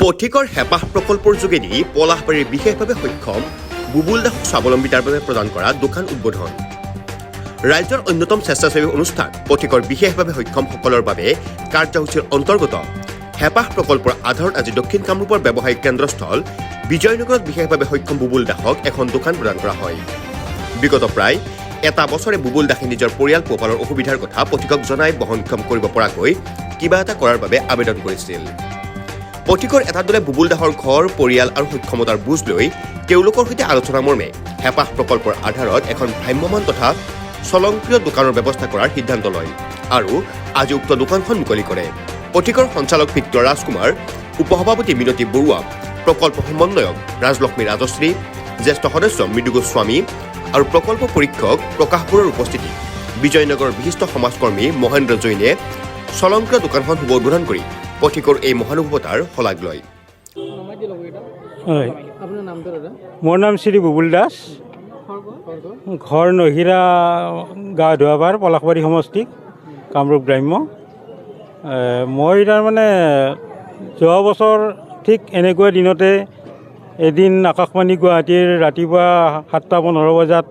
পথিকৰ হেঁপাহ প্ৰকল্পৰ যোগেদি পলাশবাৰীৰ বিশেষভাৱে সক্ষম বুবুল দাসক স্বাৱলম্বিতাৰ বাবে প্ৰদান কৰা দোকান উদ্বোধন। ৰাজ্যৰ অন্যতম স্বেচ্ছাসেৱী অনুষ্ঠান পথিকৰ বিশেষভাৱে সক্ষমসকলৰ বাবে কাৰ্যসূচীৰ অন্তৰ্গত হেঁপাহ প্ৰকল্পৰ আধাৰত আজি দক্ষিণ কামৰূপৰ ব্যৱসায়িক কেন্দ্ৰস্থল বিজয়নগৰত বিশেষভাৱে সক্ষম বুবুল দাসক এখন দোকান প্ৰদান কৰা হয়। বিগত প্ৰায় এটা বছৰে বুবুল দাসে নিজৰ পৰিয়াল পোহপালৰ অসুবিধাৰ কথা পথিকক জনাই বহনক্ষম কৰিব পৰাকৈ কিবা এটা কৰাৰ বাবে আবেদন কৰিছিল। পথিকৰ এটা দলে বুবুল দাসৰ ঘৰ পৰিয়াল আৰু সক্ষমতাৰ বুজ লৈ তেওঁলোকৰ সৈতে আলোচনা মৰ্মে হেঁপাহ প্ৰকল্পৰ আধাৰত এখন ভ্ৰাম্যমান তথা স্বয়ংক্ৰিয় দোকানৰ ব্যৱস্থা কৰাৰ সিদ্ধান্ত লয় আৰু আজি উক্ত দোকানখন মুকলি কৰে। পথিকৰ সঞ্চালক ভিক্টৰ ৰাজকুমাৰ, উপসভাপতি মিনতী বৰুৱা, প্ৰকল্প সমন্বয়ক ৰাজলক্ষ্মী ৰাজশ্ৰী, জ্যেষ্ঠ সদস্য মৃদু গোস্বামী আৰু প্ৰকল্প পৰীক্ষক প্ৰকাশ বৰুৱাৰ উপস্থিতিত বিজয়নগৰৰ বিশিষ্ট সমাজকৰ্মী মহেন্দ্ৰ জৈনে স্বয়ংক্ৰিয় দোকানখন শুভ উদ্বোধন কৰি পথিকৰ এই মহানুভৱতাৰ শলাগ লয়। মোৰ নাম শ্ৰী বুবুল দাস, ঘৰ নহিৰা গা ধোৱাবাৰ পলাশবাৰী সমষ্টি কামৰূপ গ্ৰাম্য। মই তাৰমানে যোৱা বছৰ ঠিক এনেকুৱা দিনতে এদিন আকাশবাণী গুৱাহাটীৰ ৰাতিপুৱা 7:15 বজাত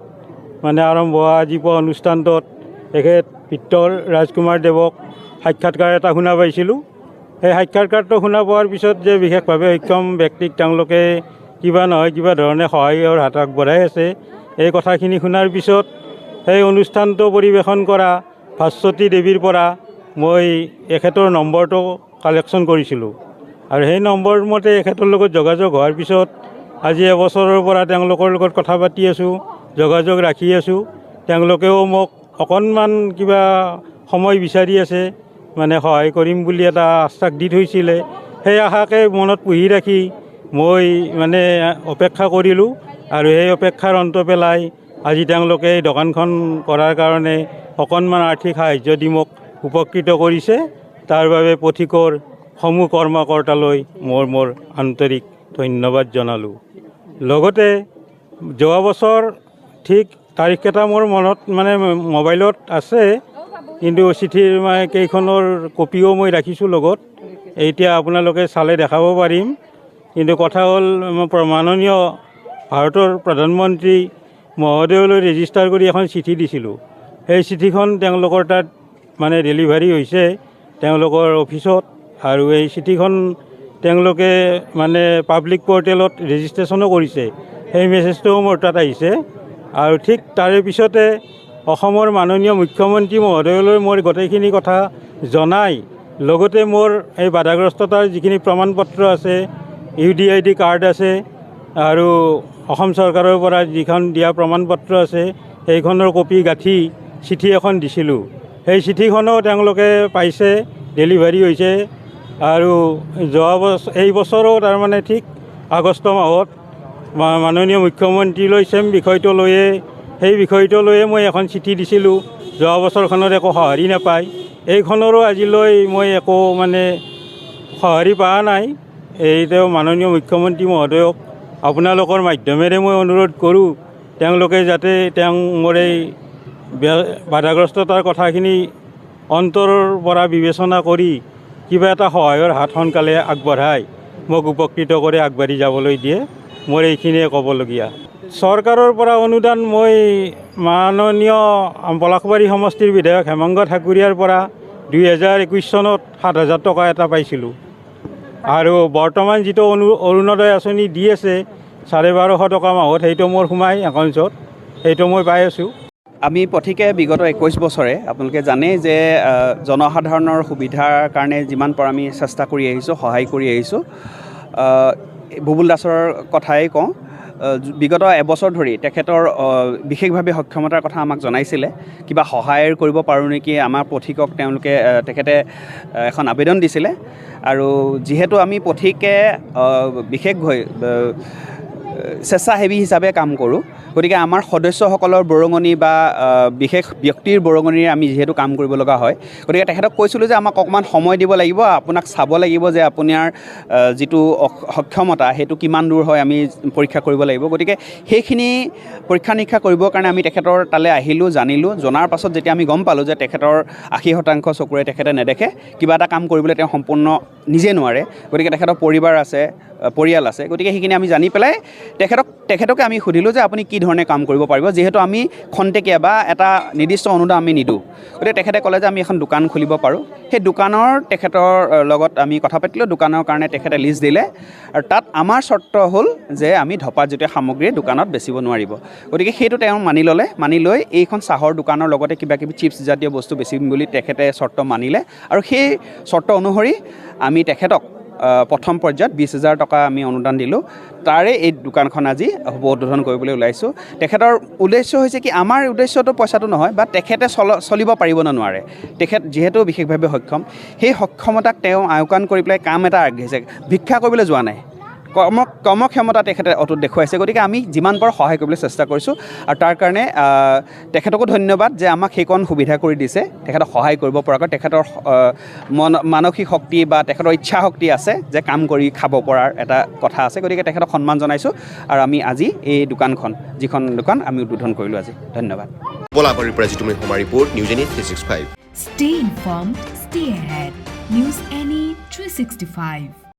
আৰম্ভ হোৱা আজি পোৱা অনুষ্ঠানটোত তেখেত ভিক্টৰ ৰাজকুমাৰ দেৱক সাক্ষাৎকাৰ এটা শুনা পাইছিলোঁ। সেই সাক্ষাৎকাৰটো শুনা পোৱাৰ পিছত যে বিশেষভাৱে সক্ষম ব্যক্তিক তেওঁলোকে কিবা নহয় কিবা ধৰণে সহায়ৰ হাত আগবঢ়াই আছে, এই কথাখিনি শুনাৰ পিছত সেই অনুষ্ঠানটো পৰিৱেশন কৰা ভাস্বতী দেৱীৰ পৰা মই এখেতৰ নম্বৰটো কালেকশ্যন কৰিছিলোঁ আৰু সেই নম্বৰ মতে এখেতৰ লগত যোগাযোগ হোৱাৰ পিছত আজি এবছৰৰ পৰা তেওঁলোকৰ লগত কথা পাতি আছোঁ, যোগাযোগ ৰাখি আছোঁ। তেওঁলোকেও মোক অকণমান কিবা সময় বিচাৰি আছে, সহায় কৰিম বুলি এটা আশ্বাস দি থৈছিলে। সেই আশাকে মনত পুহি ৰাখি মই অপেক্ষা কৰিলোঁ আৰু সেই অপেক্ষাৰ অন্ত পেলাই আজি তেওঁলোকে এই দোকানখন কৰাৰ কাৰণে অকণমান আৰ্থিক সাহাৰ্য দি মোক উপকৃত কৰিছে। তাৰ বাবে পথিকৰ সমূহ কৰ্মকৰ্তালৈ মোৰ আন্তৰিক ধন্যবাদ জনালোঁ। লগতে যোৱা বছৰ ঠিক তাৰিখকেইটা মোৰ মনত মোবাইলত আছে, কিন্তু চিঠিৰ কেইখনৰ কপিও মই ৰাখিছোঁ লগত। এতিয়া আপোনালোকে চালে দেখাব পাৰিম। কিন্তু কথা হ'ল, মাননীয় ভাৰতৰ প্ৰধানমন্ত্ৰী মহোদয়লৈ ৰেজিষ্টাৰ কৰি এখন চিঠি দিছিলোঁ। সেই চিঠিখন তেওঁলোকৰ তাত ডেলিভাৰী হৈছে তেওঁলোকৰ অফিচত, আৰু এই চিঠিখন তেওঁলোকে পাব্লিক পৰ্টেলত ৰেজিষ্ট্ৰেশ্যনো কৰিছে। সেই মেছেজটোও মোৰ তাত আহিছে। আৰু ঠিক তাৰে পিছতে অসমৰ মাননীয় মুখ্যমন্ত্ৰী মহোদয়লৈ মোৰ গোটেইখিনি কথা জনাই, লগতে মোৰ এই বাধাগ্ৰস্ততাৰ যিখিনি প্ৰমাণ পত্ৰ আছে, UDID কাৰ্ড আছে আৰু অসম চৰকাৰৰ পৰা যিখন দিয়া প্ৰমাণ পত্ৰ আছে, সেইখনৰ কপি গাঁঠি চিঠি এখন দিছিলোঁ। সেই চিঠিখনো তেওঁলোকে পাইছে, ডেলিভাৰী হৈছে। আৰু এই বছৰো ঠিক আগষ্ট মাহত মাননীয় মুখ্যমন্ত্ৰীলৈ সেই বিষয়টো লৈয়ে মই এখন চিঠি দিছিলোঁ। যোৱা বছৰখনত একো সঁহাৰি নাপায়, এইখনৰো আজিলৈ মই একো সঁহাৰি পোৱা নাই। তেওঁ মাননীয় মুখ্যমন্ত্ৰী মহোদয়ক আপোনালোকৰ মাধ্যমেৰে মই অনুৰোধ কৰোঁ, তেওঁলোকে যাতে মোৰ এই বাধাগ্ৰস্ততাৰ কথাখিনি অন্তৰৰ পৰা বিবেচনা কৰি কিবা এটা সহায়ৰ হাত সোনকালে আগবঢ়াই মোক উপকৃত কৰি আগবাঢ়ি যাবলৈ দিয়ে। মোৰ এইখিনিয়ে ক'বলগীয়া। চৰকাৰৰ পৰা অনুদান মই মাননীয় পলাশবাৰী সমষ্টিৰ বিধায়ক হেমাংগ ঠাকুৰীয়াৰ পৰা 2021 চনত 7,000 টকা এটা পাইছিলোঁ। আৰু বৰ্তমান যিটো অৰুণোদয় আঁচনি দি আছে 1250 টকা মাহত, সেইটো মোৰ সোমাই একাউণ্টছত, সেইটো মই পাই আছোঁ। আমি পথিকে বিগত 21 বছৰে আপোনালোকে জানে যে জনসাধাৰণৰ সুবিধাৰ কাৰণে যিমান পাৰোঁ আমি চেষ্টা কৰি আহিছোঁ, সহায় কৰি আহিছোঁ। বুবুল দাসৰ কথাই কওঁ, বিগত এবছৰ ধৰি তেখেতৰ বিশেষভাৱে সক্ষমতাৰ কথা আমাক জনাইছিলে, কিবা সহায় কৰিব পাৰোঁ নেকি আমাৰ পথিকক তেখেতে এখন আবেদন দিছিলে। আৰু যিহেতু আমি পথিকে বিশেষকৈ স্বেচ্ছাসেৱী হিচাপে কাম কৰোঁ গতিকে আমাৰ সদস্যসকলৰ বৰঙণি বা বিশেষ ব্যক্তিৰ বৰঙণিৰে আমি যিহেতু কাম কৰিব লগা হয় গতিকে তেখেতক কৈছিলোঁ যে আমাক অকণমান সময় দিব লাগিব আপোনাক চাব লাগিব যে আপোনাৰ যিটো সক্ষমতা সেইটো কিমান দূৰ হয় আমি পৰীক্ষা কৰিব লাগিব গতিকে সেইখিনি পৰীক্ষা নিৰীক্ষা কৰিবৰ কাৰণে আমি তেখেতৰ তালৈ আহিলোঁ জানিলোঁ জনাৰ পাছত যেতিয়া আমি গম পালোঁ যে তেখেতৰ 80% চকুৰে তেখেতে নেদেখে কিবা এটা কাম কৰিবলৈ তেওঁ সম্পূৰ্ণ নিজে নোৱাৰে গতিকে তেখেতৰ পৰিয়াল আছে গতিকে সেইখিনি আমি জানি পেলাই তেখেতকে আমি সুধিলোঁ যে আপুনি কি ধৰণে কাম কৰিব পাৰিব যিহেতু আমি খন্তেকীয়া বা এটা নিৰ্দিষ্ট অনুদান আমি নিদিওঁ গতিকে তেখেতে ক'লে যে আমি এখন দোকান খুলিব পাৰোঁ সেই দোকানৰ তেখেতৰ লগত আমি কথা পাতিলোঁ দোকানৰ কাৰণে তেখেতে লিষ্ট দিলে আৰু তাত আমাৰ চৰ্ত হ'ল যে আমি ধঁপাতজাতীয় সামগ্ৰী দোকানত বেচিব নোৱাৰিব গতিকে সেইটো তেওঁ মানি লৈ এইখন চাহৰ দোকানৰ লগতে কিবা কিবি চিপছ জাতীয় বস্তু বেচিম বুলি তেখেতে চৰ্ত মানিলে আৰু সেই চৰ্ত অনুসৰি আমি তেখেতক প্ৰথম পৰ্যায়ত 20,000 টকা আমি অনুদান দিলোঁ তাৰে এই দোকানখন আজি শুভ উদ্বোধন কৰিবলৈ ওলাইছোঁ তেখেতৰ উদ্দেশ্য হৈছে কি আমাৰ উদ্দেশ্যটো পইচাটো নহয় বা তেখেতে চলিব পাৰিব নে নোৱাৰে তেখেত যিহেতু বিশেষভাৱে সক্ষম সেই সক্ষমতাক তেওঁ আওকাণ কৰি পেলাই কাম এটা আগবাঢ়িছে ভিক্ষা কৰিবলৈ যোৱা নাই কৰ্মক্ষমতা তেখেতে অটুট দেখুৱাইছে গতিকে আমি যিমান পাৰোঁ সহায় কৰিবলৈ চেষ্টা কৰিছোঁ আৰু তাৰ কাৰণে তেখেতকো ধন্যবাদ যে আমাক সেইকণ সুবিধা কৰি দিছে তেখেতক সহায় কৰিব পৰাকৈ তেখেতৰ মানসিক শক্তি বা তেখেতৰ ইচ্ছা শক্তি আছে যে কাম কৰি খাব পৰাৰ এটা কথা আছে গতিকে তেখেতক সন্মান জনাইছোঁ আৰু আমি আজি এই দোকানখন যিখন দোকান আমি উদ্বোধন কৰিলোঁ আজি ধন্যবাদ পলাশবাৰীৰ পৰা জিতুমণি শৰ্মা report news any 365 Stay informed, stay ahead. News Any 365.